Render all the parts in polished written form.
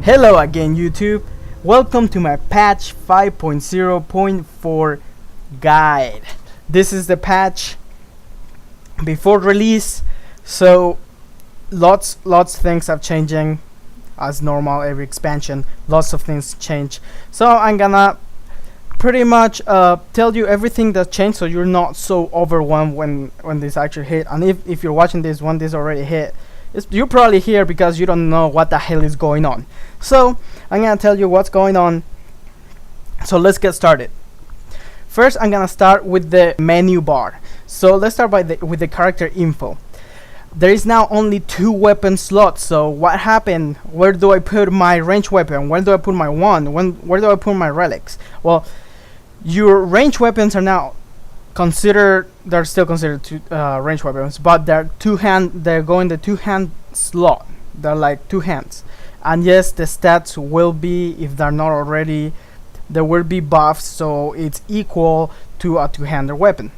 Hello again, YouTube. Welcome to my patch 5.0.4 guide. This is the patch before release, so lots things are changing as normal. Every expansion, lots of things change. So I'm gonna pretty much tell you everything that changed, so you're not so overwhelmed when this actually hit. And if you're watching this when this already hit, you're probably here because you don't know what the hell is going on. So I'm gonna tell you what's going on. So let's get started. First, I'm gonna start with the menu bar. So let's start with the character info. There is now only 2 weapon slots. So what happened? Where do I put my ranged weapon? Where do I put my wand? Where do I put my relics? Well, your ranged weapons are now they're still considered ranged weapons, but they're going the 2-hand slot. They're like 2 hands. And yes, the stats will be, if they're not already, there will be buffs, so it's equal to a 2-hander weapon.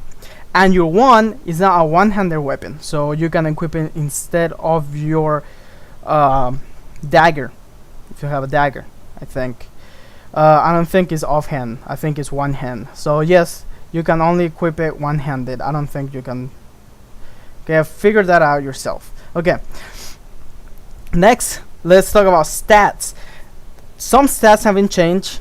And your wand is now a 1-hander weapon, so you can equip it instead of your dagger, if you have a dagger. I think I don't think it's offhand, I think it's 1 hand. So yes, you can only equip it 1-handed. I don't think you can. Okay, figure that out yourself. Okay, next let's talk about stats. Some stats haven't changed,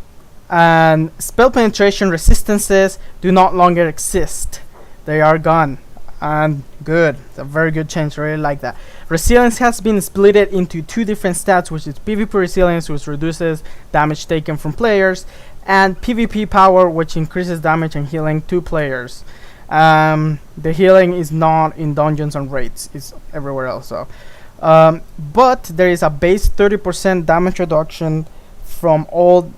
and spell penetration resistances do not longer exist. They are gone, and good. It's a very good change. I really like that. Resilience has been split into 2 different stats, which is PvP resilience, which reduces damage taken from players, and PvP power, which increases damage and healing to players. The healing is not in dungeons and raids, it's everywhere else. So but there is a base 30% damage reduction from all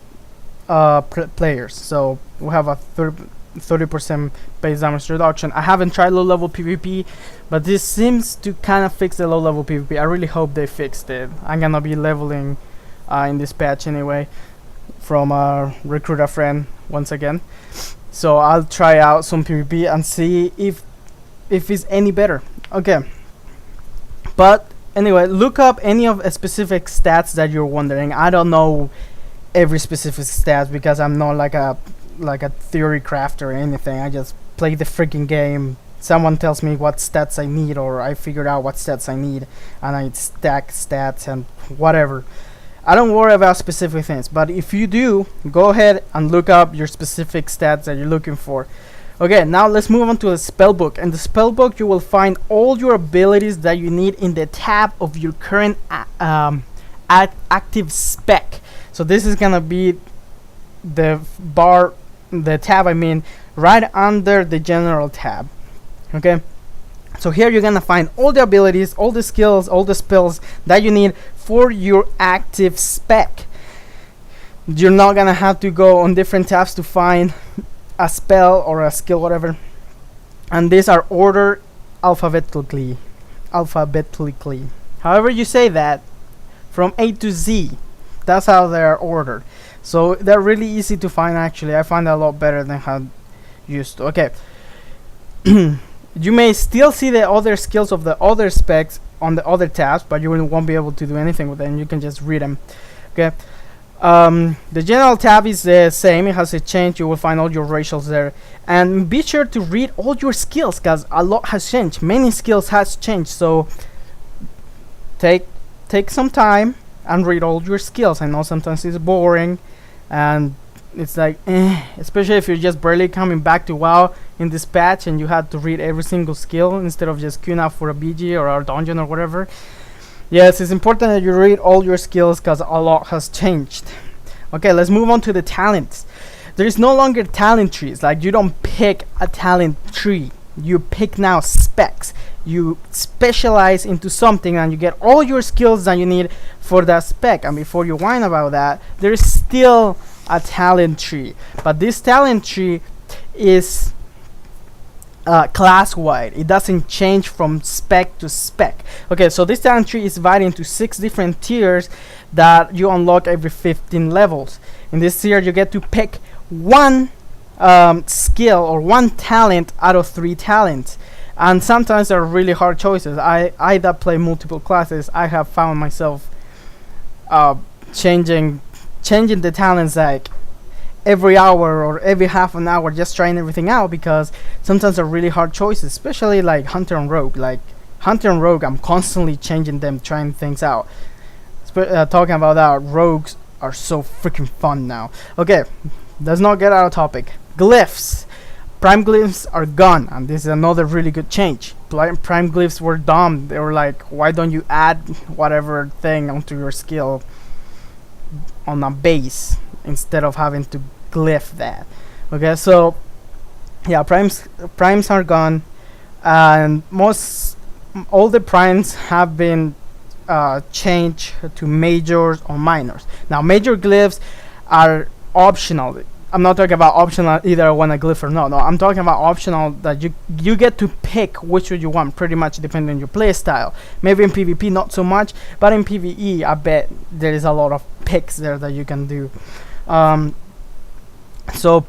players, so we have a 30% base damage reduction. I haven't tried low level PvP, but this seems to kind of fix the low level PvP. I really hope they fixed it. I'm gonna be leveling in this patch anyway, from recruit a friend once again, so I'll try out some PvP and see if it's any better. Okay, but anyway, look up any of the specific stats that you're wondering. I don't know every specific stats because I'm not like a theory crafter or anything. I just play the freaking game. Someone tells me what stats I need, or I figured out what stats I need, and I stack stats and whatever. I don't worry about specific things, but if you do, go ahead and look up your specific stats that you're looking for. Okay, now let's move on to the spell book. In the spell book, you will find all your abilities that you need in the tab of your current active spec. So this is gonna be the tab, I mean, right under the general tab. Okay, so here you're gonna find all the abilities, all the skills, all the spells that you need for your active spec. You're not gonna have to go on different tabs to find a spell or a skill, whatever. And these are ordered alphabetically. However you say that, from A to Z. That's how they are ordered. So they're really easy to find. Actually, I find that a lot better than how used to. Okay. You may still see the other skills of the other specs on the other tabs, but you won't be able to do anything with them. You can just read them. Okay. The general tab is the same. It hasn't changed. You will find all your racials there, and be sure to read all your skills because a lot has changed. Many skills has changed. So take some time and read all your skills. I know sometimes it's boring, and it's like especially if you're just barely coming back to WoW in this patch and you had to read every single skill instead of just queuing up for a BG or a dungeon or whatever. Yes, it's important that you read all your skills because a lot has changed. Okay, let's move on to the talents. There is no longer talent trees. Like, you don't pick a talent tree, you pick now specs. You specialize into something and you get all your skills that you need for that spec. And before you whine about that, there is still a talent tree, but this talent tree is class wide. It doesn't change from spec to spec. Okay, so this talent tree is divided into 6 different tiers that you unlock every 15 levels. In this tier, you get to pick 1 skill or 1 talent out of 3 talents. And sometimes they're really hard choices. I that play multiple classes, I have found myself changing the talents like every hour or every half an hour, just trying everything out, because sometimes they're really hard choices, especially like Hunter and Rogue. Like Hunter and Rogue, I'm constantly changing them, trying things out. Talking about that, rogues are so freaking fun now. Okay, let's not get out of topic. Glyphs. Prime glyphs are gone, and this is another really good change. Prime glyphs were dumb. They were like, why don't you add whatever thing onto your skill on a base instead of having to glyph that? Okay, so yeah, primes are gone, and all the primes have been changed to majors or minors. Now, major glyphs are optional. I'm not talking about optional either I want a glyph or no. I'm talking about optional, that you get to pick which one you want, pretty much depending on your play style. Maybe in PvP not so much, but in PvE I bet there is a lot of picks there that you can do. So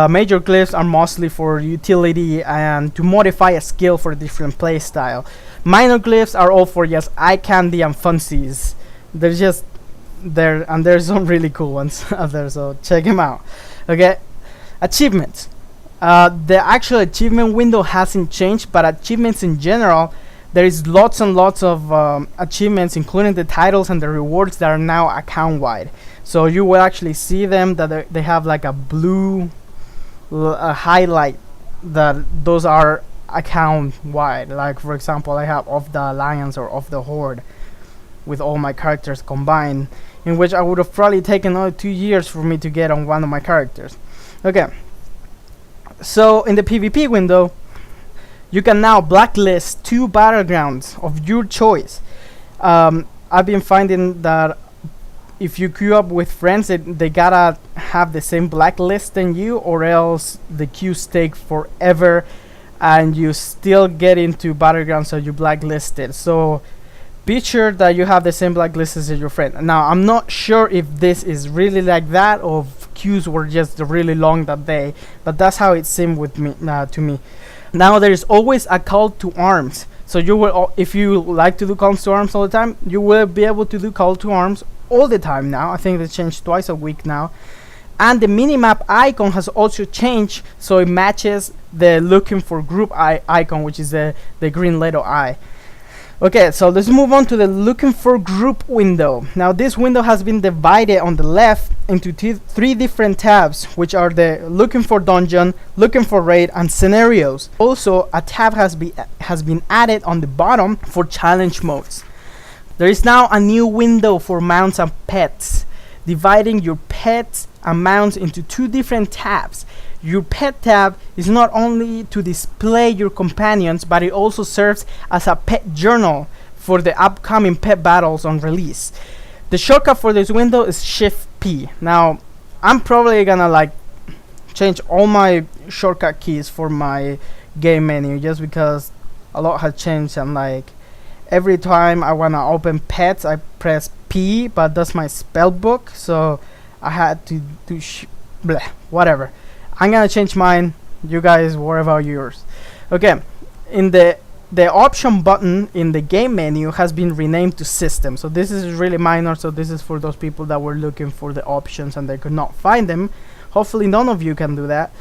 major glyphs are mostly for utility and to modify a skill for a different play style. Minor glyphs are all for just eye candy and funsies. They're just there, and there's some really cool ones out there, so check them out. Okay, achievements. The actual achievement window hasn't changed, but achievements in general, there is lots and lots of achievements, including the titles and the rewards, that are now account wide. So you will actually see them, that they have like a blue highlight, that those are account wide. Like for example, I have Of the Alliance or Of the Horde with all my characters combined, in which I would have probably taken another 2 years for me to get on one of my characters. Okay, so in the PvP window, you can now blacklist 2 battlegrounds of your choice. I've been finding that if you queue up with friends, they gotta have the same blacklist than you, or else the queues take forever and you still get into battlegrounds that you blacklisted. So be sure that you have the same blacklist as your friend. Now, I'm not sure if this is really like that, or if queues were just really long that day, but that's how it seemed with me to me. Now, there is always a call to arms. So you will, if you like to do calls to arms all the time, you will be able to do call to arms all the time now. I think they changed twice a week now. And the minimap icon has also changed, so it matches the looking for group icon, which is the green letter I. Okay, so let's move on to the looking for group window. Now, this window has been divided on the left into 3 different tabs, which are the looking for dungeon, looking for raid, and scenarios. Also, a tab has been added on the bottom for challenge modes. There is now a new window for mounts and pets, dividing your pets and mounts into 2 different tabs. Your pet tab is not only to display your companions, but it also serves as a pet journal for the upcoming pet battles on release. The shortcut for this window is Shift P. Now, I'm probably gonna like change all my shortcut keys for my game menu, just because a lot has changed, and like every time I wanna open pets, I press P, but that's my spell book, so I had to do whatever. I'm gonna change mine. You guys worry about yours. Okay, in the option button in the game menu has been renamed to system. So this is really minor. So this is for those people that were looking for the options and they could not find them. Hopefully none of you can do that.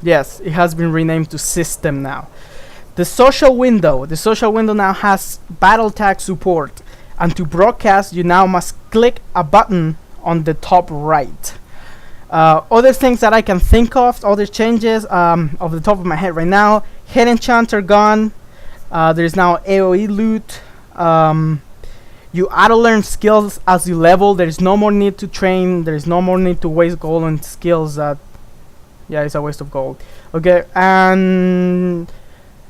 Yes, it has been renamed to system now. The social window now has battle tag support, and to broadcast you now must click a button on the top right. Other things that I can think of, other changes off the top of my head right now: head enchants are gone. There is now AoE loot. You auto-learn skills as you level. There is no more need to train. There is no more need to waste gold on skills that, yeah, it's a waste of gold. Okay, and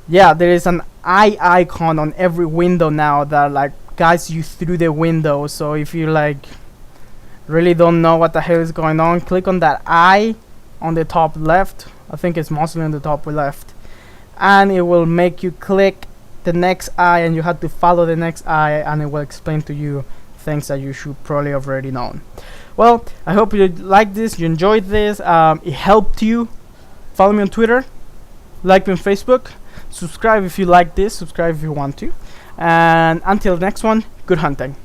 yeah, there is an eye icon on every window now that like guides you through the window. So if you like really don't know what the hell is going on, click on that eye on the top left. I think it's mostly on the top left, and it will make you click the next eye, and you have to follow the next eye, and it will explain to you things that you should probably have already known. Well, I hope you liked this, you enjoyed this, it helped you. Follow me on Twitter, like me on Facebook, subscribe if you like this, subscribe if you want to, and until next one, good hunting.